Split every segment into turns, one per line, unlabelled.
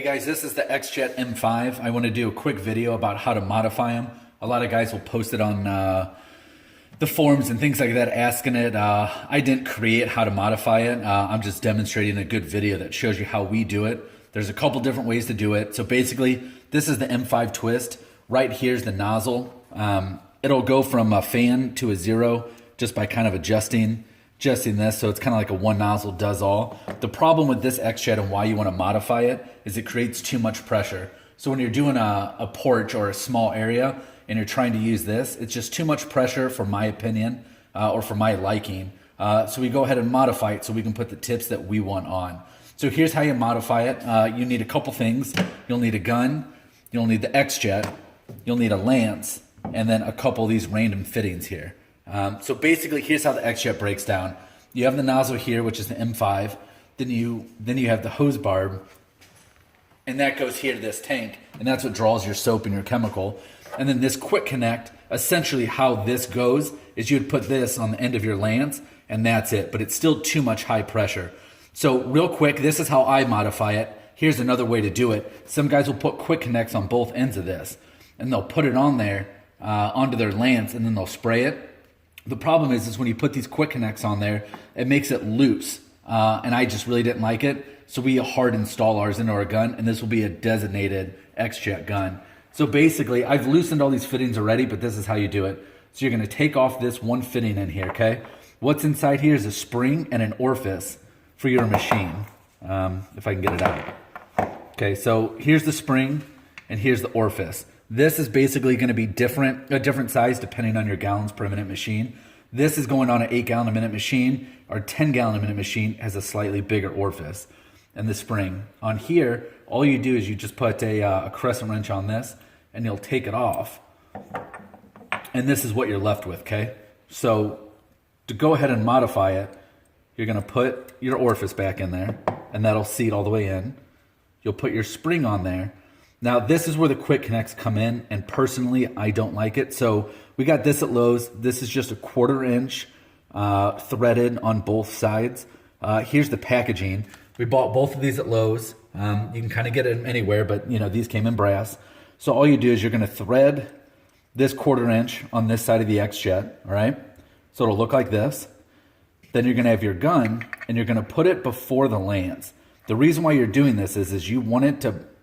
Hey guys, this is the XJet M5. I want to do a quick video about how to modify them. A lot of guys will post it on the forums and things like that asking it. I didn't create how to modify it. I'm just demonstrating a good video that shows you how we do it. There's a couple different ways to do it. So basically, this is the M5 twist. Right here's the nozzle. It'll go from a fan to a zero just by kind of adjusting this, so it's kind of like a one nozzle does all. The problem with this XJet and why you want to modify it is it creates too much pressure. So when you're doing a porch or a small area and you're trying to use this, it's just too much pressure for my opinion or for my liking. So we go ahead and modify it so we can put the tips that we want on. So here's how you modify it. You need a couple things. You'll need a gun, you'll need the XJet, you'll need a lance, and then a couple of these random fittings here. So basically, here's how the XJet breaks down. You have the nozzle here, which is the M5. Then you have the hose barb, and that goes here to this tank, and that's what draws your soap and your chemical. And then this quick connect, essentially how this goes is you'd put this on the end of your lance, and that's it. But it's still too much high pressure. So real quick, this is how I modify it. Here's another way to do it. Some guys will put quick connects on both ends of this, and they'll put it on there onto their lance, and then they'll spray it. The problem is when you put these quick connects on there, it makes it loose. And I just really didn't like it. So we hard install ours into our gun, and this will be a designated XJet gun. So basically, I've loosened all these fittings already, but this is how you do it. So you're gonna take off this one fitting in here, okay? What's inside here is a spring and an orifice for your machine. If I can get it out. Okay, so here's the spring and here's the orifice. This is basically going to be a different size depending on your gallons per minute machine. This is going on an 8 gallon a minute machine. Our 10 gallon a minute machine has a slightly bigger orifice and the spring. On here, all you do is you just put a crescent wrench on this and you'll take it off. And this is what you're left with, okay? So to go ahead and modify it, you're going to put your orifice back in there and that'll seat all the way in. You'll put your spring on there. Now, this is where the quick connects come in, and personally, I don't like it. So we got this at Lowe's. This is just a 1/4 inch threaded on both sides. Here's the packaging. We bought both of these at Lowe's. You can kind of get it anywhere, but these came in brass. So all you do is you're going to thread this 1/4 inch on this side of the XJet, all right? So it'll look like this. Then you're going to have your gun, and you're going to put it before the lance. The reason why you're doing this is you want it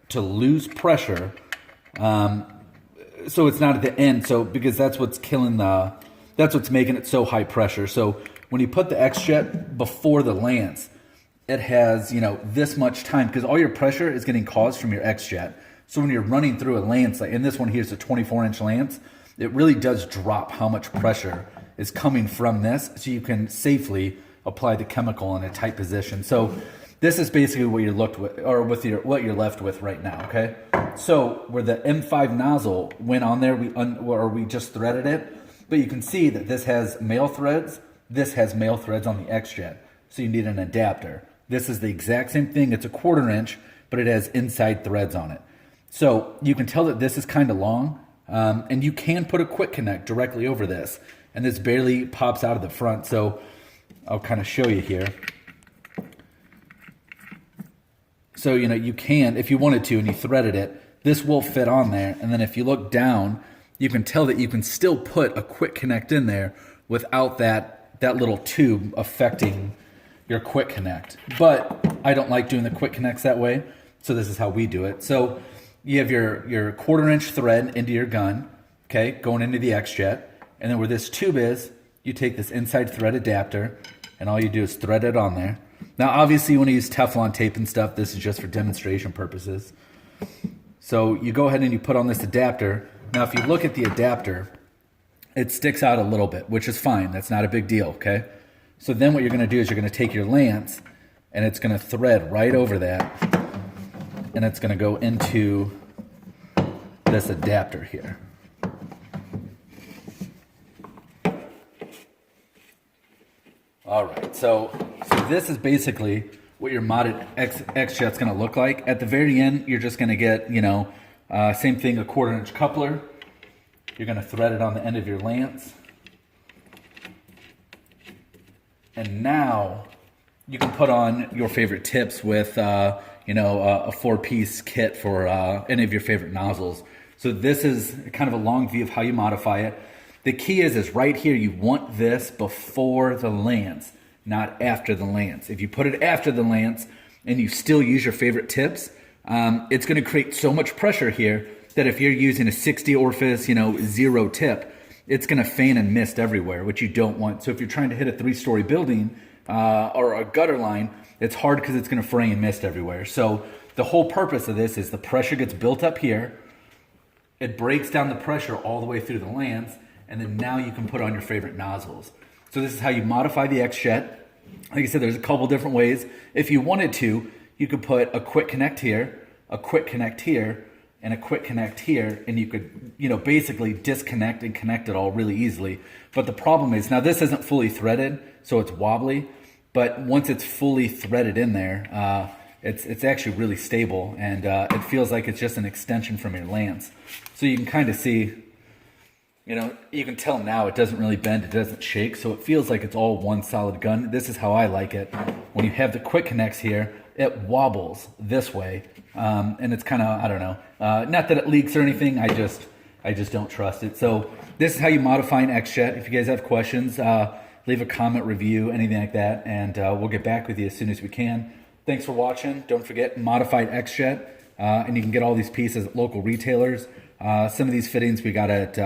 to lose pressure, so it's not at the end. So because that's what's that's what's making it so high pressure. So when you put the XJet before the lance, it has this much time because all your pressure is getting caused from your XJet. So when you're running through a lance, like in this one here's a 24-inch lance, it really does drop how much pressure is coming from this, so you can safely apply the chemical in a tight position. So this is basically what you're what you're left with right now, okay? So where the M5 nozzle went on there, we just threaded it, but you can see that this has male threads, this has male threads on the XJet, so you need an adapter. This is the exact same thing. It's a 1/4 inch, but it has inside threads on it. So you can tell that this is kind of long, and you can put a quick connect directly over this, and this barely pops out of the front, so I'll kind of show you here. So, you can, if you wanted to and you threaded it, this will fit on there. And then if you look down, you can tell that you can still put a quick connect in there without that little tube affecting your quick connect. But I don't like doing the quick connects that way, so this is how we do it. So you have your 1/4 inch thread into your gun, okay, going into the XJet. And then where this tube is, you take this inside thread adapter, and all you do is thread it on there. Now, obviously, you want to use Teflon tape and stuff. This is just for demonstration purposes. So you go ahead and you put on this adapter. Now, if you look at the adapter, it sticks out a little bit, which is fine. That's not a big deal, okay? So then what you're going to do is you're going to take your lance, and it's going to thread right over that, and it's going to go into this adapter here. All right, so this is basically what your modded XJet's going to look like. At the very end, you're just going to get, same thing, a 1/4 inch coupler. You're going to thread it on the end of your lance. And now you can put on your favorite tips with, you know, a 4-piece kit for any of your favorite nozzles. So this is kind of a long view of how you modify it. The key is right here, you want this before the lance, not after the lance. If you put it after the lance and you still use your favorite tips, it's gonna create so much pressure here that if you're using a 60 orifice, you know, 0 tip, it's gonna fan and mist everywhere, which you don't want. So if you're trying to hit a 3-story building or a gutter line, it's hard because it's gonna fray and mist everywhere. So the whole purpose of this is the pressure gets built up here, it breaks down the pressure all the way through the lance, and then now you can put on your favorite nozzles. So this is how you modify the X-Jet. Like I said, there's a couple different ways. If you wanted to, you could put a quick connect here, a quick connect here, and a quick connect here, and you could, you know, basically disconnect and connect it all really easily. But the problem is, now this isn't fully threaded, so it's wobbly, but once it's fully threaded in there, it's actually really stable, and it feels like it's just an extension from your lance. So you can kind of see, you know, you can tell now it doesn't really bend, it doesn't shake, so it feels like it's all one solid gun. This is how I like it. When you have the quick connects here, it wobbles this way, and it's kind of, I don't know, not that it leaks or anything, I just don't trust it. So this is how you modify an X-Jet. If you guys have questions, leave a comment, review, anything like that, and we'll get back with you as soon as we can. Thanks for watching. Don't forget Modified X-Jet, and you can get all these pieces at local retailers. Some of these fittings we got at,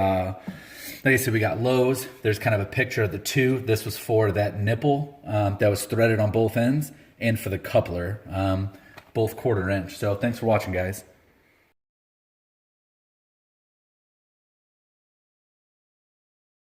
like I said, we got Lowe's. There's kind of a picture of the two. This was for that nipple that was threaded on both ends, and for the coupler, both 1/4 inch. So thanks for watching, guys.